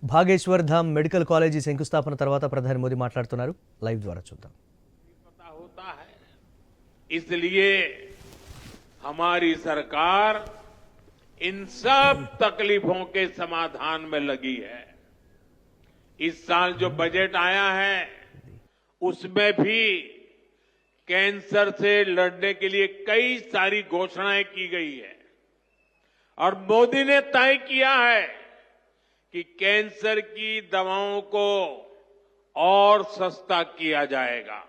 భాగేశ్వర్ ధామ్ medical college శంకుస్థాపన తర్వాత ప్రధాని మోదీ మాట్లాడుతున్నారు. లైవ్ ద్వారా చూద్దాం. पता होता है, इसलिए हमारी सरकार इन सब तकलीफों के समाधान में लगी है. इस साल जो बजट आया है उसमें भी कैंसर से लड़ने के लिए कई सारी घोषणाएं की गई है और मोदी ने तय किया है कि कैंसर की दवाओं को और सस्ता किया जाएगा.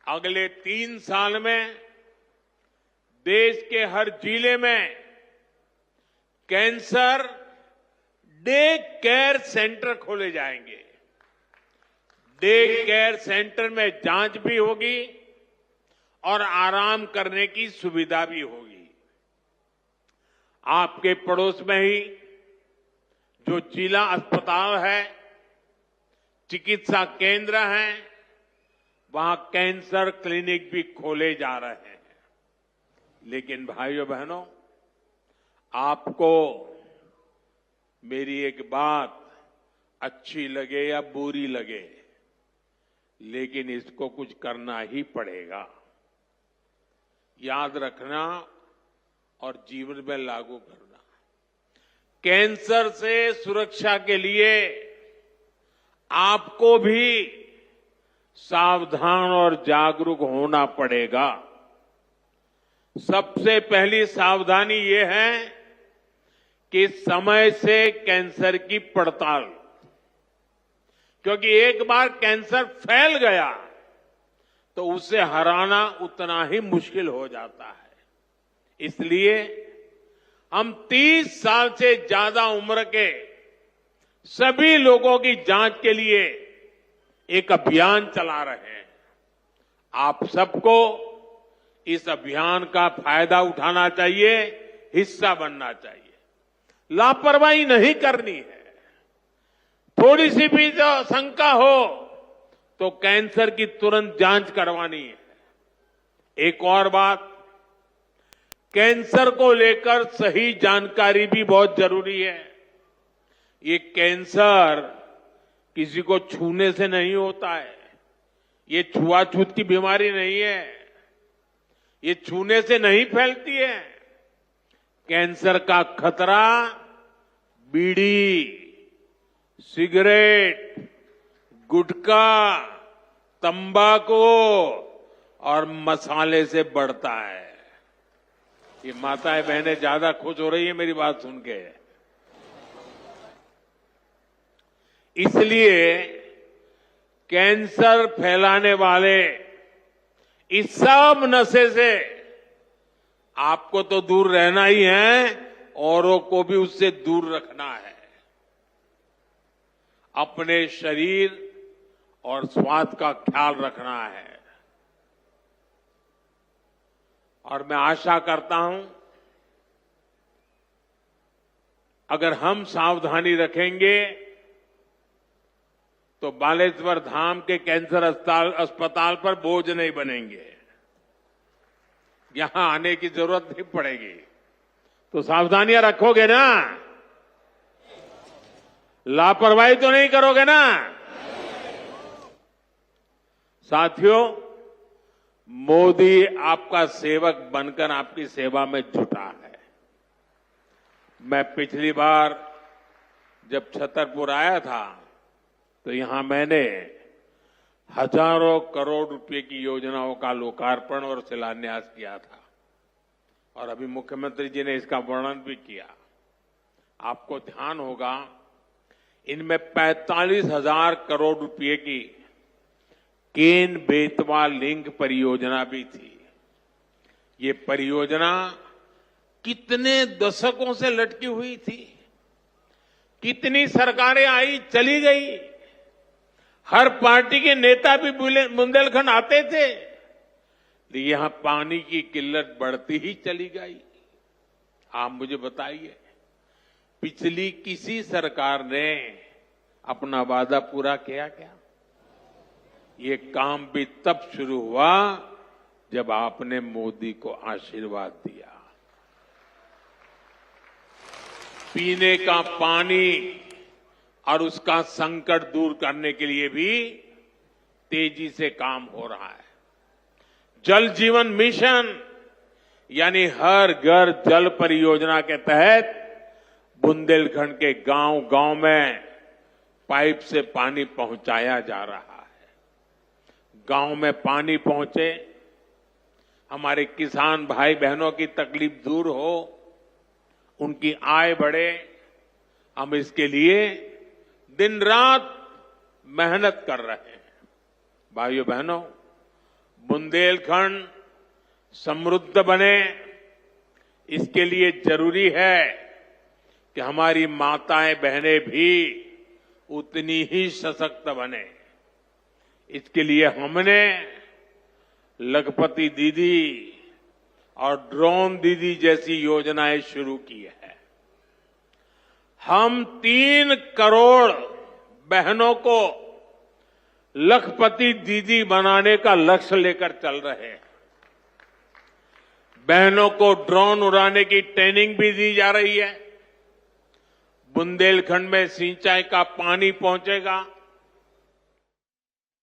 अगले 3 साल में देश के हर जिले में कैंसर डे केयर सेंटर खोले जाएंगे. डे केयर सेंटर में जांच भी होगी और आराम करने की सुविधा भी होगी. आपके पड़ोस में ही जो जिला अस्पताल है, चिकित्सा केंद्र हैं, वहां कैंसर क्लिनिक भी खोले जा रहे हैं. लेकिन भाइयों बहनों, आपको मेरी एक बात अच्छी लगे या बुरी लगे, लेकिन इसको कुछ करना ही पड़ेगा. याद रखना और जीवन में लागू करना. कैंसर से सुरक्षा के लिए आपको भी सावधान और जागरूक होना पड़ेगा. सबसे पहली सावधानी ये है कि समय से कैंसर की पड़ताल, क्योंकि एक बार कैंसर फैल गया तो उसे हराना उतना ही मुश्किल हो जाता है. इसलिए हम 30 साल से ज्यादा उम्र के सभी लोगों की जांच के लिए एक अभियान चला रहे हैं. आप सबको इस अभियान का फायदा उठाना चाहिए, हिस्सा बनना चाहिए. लापरवाही नहीं करनी है. थोड़ी सी भी जो शंका हो तो कैंसर की तुरंत जांच करवानी है. एक और बात, कैंसर को लेकर सही जानकारी भी बहुत जरूरी है. ये कैंसर किसी को छूने से नहीं होता है. ये छुआछूत की बीमारी नहीं है. ये छूने से नहीं फैलती है. कैंसर का खतरा बीड़ी, सिगरेट, गुटखा, तंबाकू और मसाले से बढ़ता है. ये माताएं बहनें ज्यादा खुश हो रही है मेरी बात सुन के. इसलिए कैंसर फैलाने वाले इस सब नशे से आपको तो दूर रहना ही है, औरों को भी उससे दूर रखना है. अपने शरीर और स्वास्थ्य का ख्याल रखना है. और मैं आशा करता हूं अगर हम सावधानी रखेंगे तो बालेश्वर धाम के कैंसर अस्पताल पर बोझ नहीं बनेंगे. यहां आने की जरूरत नहीं पड़ेगी. तो सावधानियां रखोगे ना? लापरवाही तो नहीं करोगे ना? साथियों, मोदी आपका सेवक बनकर आपकी सेवा में जुटा है. मैं पिछली बार जब छतरपुर आया था तो यहां मैंने हजारों करोड़ रुपए की योजनाओं का लोकार्पण और शिलान्यास किया था और अभी मुख्यमंत्री जी ने इसका वर्णन भी किया. आपको ध्यान होगा इनमें 45,000 करोड़ रुपए की केन बेतवा लिंक परियोजना भी थी. ये परियोजना कितने दशकों से लटकी हुई थी. कितनी सरकारें आई चली गई. हर पार्टी के नेता भी बुंदेलखंड आते थे, लेकिन यहां पानी की किल्लत बढ़ती ही चली गई. आप मुझे बताइए, पिछली किसी सरकार ने अपना वादा पूरा किया क्या? ये काम भी तब शुरू हुआ जब आपने मोदी को आशीर्वाद दिया. पीने का पानी और उसका संकट दूर करने के लिए भी तेजी से काम हो रहा है। जल जीवन मिशन यानी हर घर जल परियोजना के तहत बुंदेलखंड के गांव-गांव में पाइप से पानी पहुंचाया जा रहा है। गांव में पानी पहुंचे, हमारे किसान भाई बहनों की तकलीफ दूर हो, उनकी आय बढ़े, हम इसके लिए दिन रात मेहनत कर रहे हैं। भाइयों बहनों, बुंदेलखंड समृद्ध बने, इसके लिए जरूरी है कि हमारी माताएं बहनें भी उतनी ही सशक्त बने। इसके लिए हमने लखपति दीदी और ड्रोन दीदी जैसी योजनाएं शुरू की है। हम 3 करोड़ बहनों को लखपति दीदी बनाने का लक्ष्य लेकर चल रहे हैं। बहनों को ड्रोन उड़ाने की ट्रेनिंग भी दी जा रही है। बुंदेलखंड में सिंचाई का पानी पहुंचेगा,